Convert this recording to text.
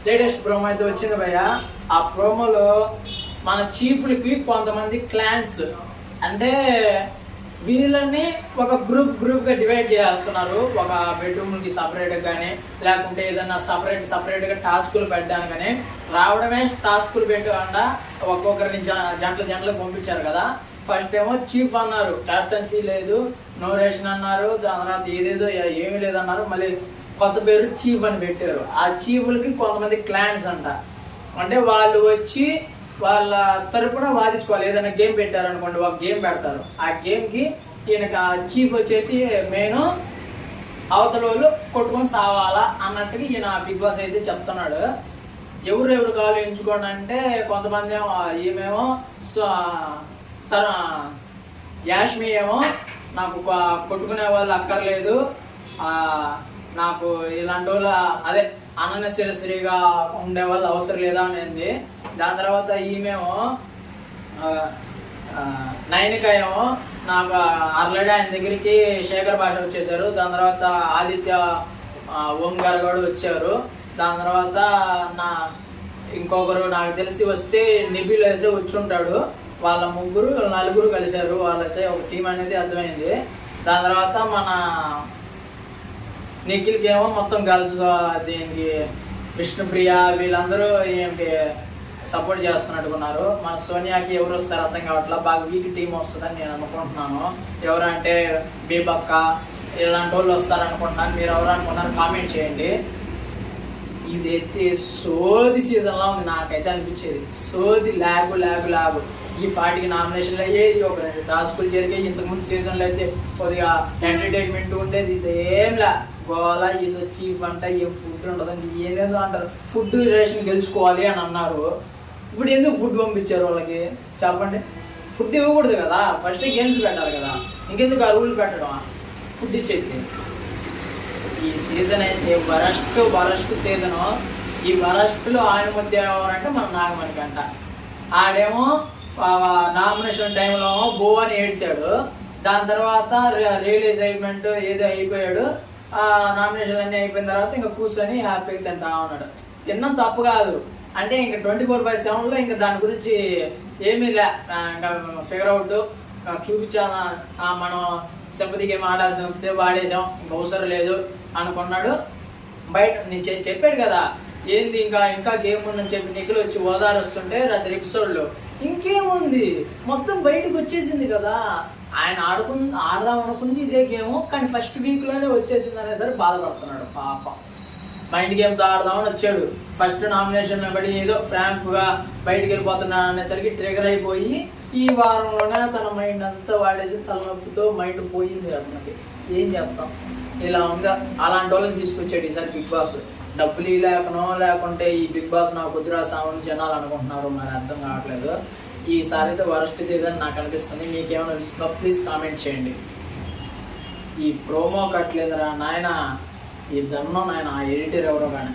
Latest promo అయితే వచ్చింది భయ్య. ఆ ప్రోమోలో మన చీఫ్లకి కొంతమంది క్లాన్స్ అంటే వీళ్ళని ఒక గ్రూప్ గా డివైడ్ చేస్తున్నారు. ఒక బెడ్రూమ్ కి సపరేట్ గానీ లేకుంటే ఏదన్నా సపరేట్ గా టాస్కులు పెట్టడానికి కానీ రావడమే టాస్కులు పెట్టకుండా ఒక్కొక్కరిని జంటలు పంపించారు కదా. ఫస్ట్ ఏమో చీఫ్ అన్నారు, కెప్టెన్సీ లేదు, నో రేషన్ అన్నారు, దాని తర్వాత ఏదేదో ఏమీ లేదన్నారు, మళ్ళీ కొత్త పేరు చీఫ్ అని పెట్టారు. ఆ చీఫ్లకి కొంతమంది క్లాన్స్ అంట, అంటే వాళ్ళు వచ్చి వాళ్ళ తరపున వాదించుకోవాలి. ఏదైనా గేమ్ పెట్టారనుకోండి, ఒక గేమ్ పెడతారు, ఆ గేమ్కి ఈయనకి చీఫ్ వచ్చేసి మెయిన్ అవతల వాళ్ళు కొట్టుకొని సావాలా అన్నట్టుగా ఈయన బిగ్ బాస్ అయితే చెప్తున్నాడు. ఎవరు కావాలి ఎంచుకోండి అంటే కొంతమంది ఏమో ఈమెమో యాష్మి ఏమో నాకు కొట్టుకునే వాళ్ళు అక్కర్లేదు, నాకు ఇలాంటి వాళ్ళు అదే అన్నెసెసరీగా ఉండే వాళ్ళు అవసరం లేదా అనేది. దాని తర్వాత ఈమెమో నైనిక ఏమో నాకు ఆల్రెడీ ఆయన దగ్గరికి శేఖర్ భాష వచ్చేసారు, దాని తర్వాత ఆదిత్య ఓం గారు కూడా వచ్చారు, దాని తర్వాత ఇంకొకరు నాకు తెలిసి వస్తే నిబిల్ అయితే వచ్చి ఉంటాడు. వాళ్ళ నలుగురు కలిశారు, వాళ్ళైతే ఒక టీం అనేది అర్థమైంది. దాని తర్వాత మన నిఖిల్కి ఏమో మొత్తం గర్ల్స్ దీనికి విష్ణుప్రియ వీళ్ళందరూ ఏంటి సపోర్ట్ చేస్తున్నట్టుకున్నారు. మన సోనియాకి ఎవరు వస్తారు అర్థం కావట్లేదు, బాగా వీక్ టీం వస్తుందని నేను అనుకుంటున్నాను. ఎవరంటే బీబక్క ఇలాంటి వాళ్ళు వస్తారనుకుంటున్నాను. మీరు ఎవరు అనుకున్నారు కామెంట్ చేయండి. ఇదైతే సోది సీజన్లా ఉంది నాకైతే అనిపించేది. సోది లాగు ఈ పార్టీకి నామినేషన్లు అయ్యేది, ఒక 2 టాస్కులు జరిగాయి. ఇంతకుముందు సీజన్లో అయితే కొద్దిగా ఎంటర్టైన్మెంట్ ఉండేది, ఇదేంలా గోవాల ఏదో చీఫ్ అంట, ఏం ఫుడ్ ఉండదండి, ఏదేదో అంటారు. ఫుడ్ రేషన్ గెలుచుకోవాలి అని అన్నారు. ఇప్పుడు ఎందుకు ఫుడ్ పంపించారు వాళ్ళకి చెప్పండి? ఫుడ్ ఇవ్వకూడదు కదా, ఫస్ట్ గేమ్స్ పెట్టాలి కదా, ఇంకెందుకు ఆ రూల్ పెట్టడం? ఫుడ్ ఇచ్చేసి ఈ సీజన్ అయితే వరస్ట్ సీజను. ఈ వరస్ట్లో ఆయన మధ్య ఎవరంటే మన నాగమణి అంట. ఆడేమో నామినేషన్ టైంలో బో అని ఏడ్చాడు, దాని తర్వాత రియలైజ్మెంట్ ఏదో అయిపోయాడు. నామినేషన్ అన్నీ అయిపోయిన తర్వాత ఇంకా కూర్చొని హ్యాపీగా తింటా ఉన్నాడు. తిన్నాం తప్పు కాదు, అంటే ఇంకా 24/7లో ఇంకా దాని గురించి ఏమీ లే, ఇంకా ఫిగర్ అవుట్ చూపించాను. మనం సింపతి గేమ్ ఆడాల్సిన సేపు ఆడేసాం, ఇంకా అవసరం లేదు అనుకున్నాడు. బయట నేను చెప్పాడు కదా ఏంది ఇంకా గేమ్ ఉందని చెప్పి నిఖిల్ వచ్చి ఓదారుస్తుంటే రాత్రి ఎపిసోడ్లో ఇంకేముంది మొత్తం బయటకు వచ్చేసింది కదా. ఆయన ఆడదాం అనుకుంది ఇదే గేమ్, కానీ ఫస్ట్ వీక్లోనే వచ్చేసింది అనేసరి బాధపడుతున్నాడు పాపం. మైండ్ గేమ్తో ఆడదామని వచ్చాడు, ఫస్ట్ నామినేషన్లో పడి ఏదో ఫ్రాంక్గా బయటికి వెళ్ళిపోతున్నా అనేసరికి ట్రిగర్ అయిపోయి ఈ వారంలోనే తన మైండ్ అంతా వాడేసి తలనొప్పితో మైండ్ పోయింది అతనికి. ఏం చెప్తాం, ఇలా ఉందా. అలాంటి వాళ్ళని తీసుకొచ్చాడు ఈసారి బిగ్ బాస్. డబ్బులు లేకుంటే ఈ బిగ్ బాస్ నాకు కుదిరా సామని జనాలు అనుకుంటున్నారు, మరి అర్థం కావట్లేదు. ఈసారి అయితే వరస్ట్ సీజన్ నాకు అనిపిస్తుంది. మీకేమైనా అనిపిస్తుందో ప్లీజ్ కామెంట్ చేయండి. ఈ ప్రోమో కట్టలేదురా నాయన, ఈ దన్నం నాయన ఎడిటర్ ఎవరో కానీ.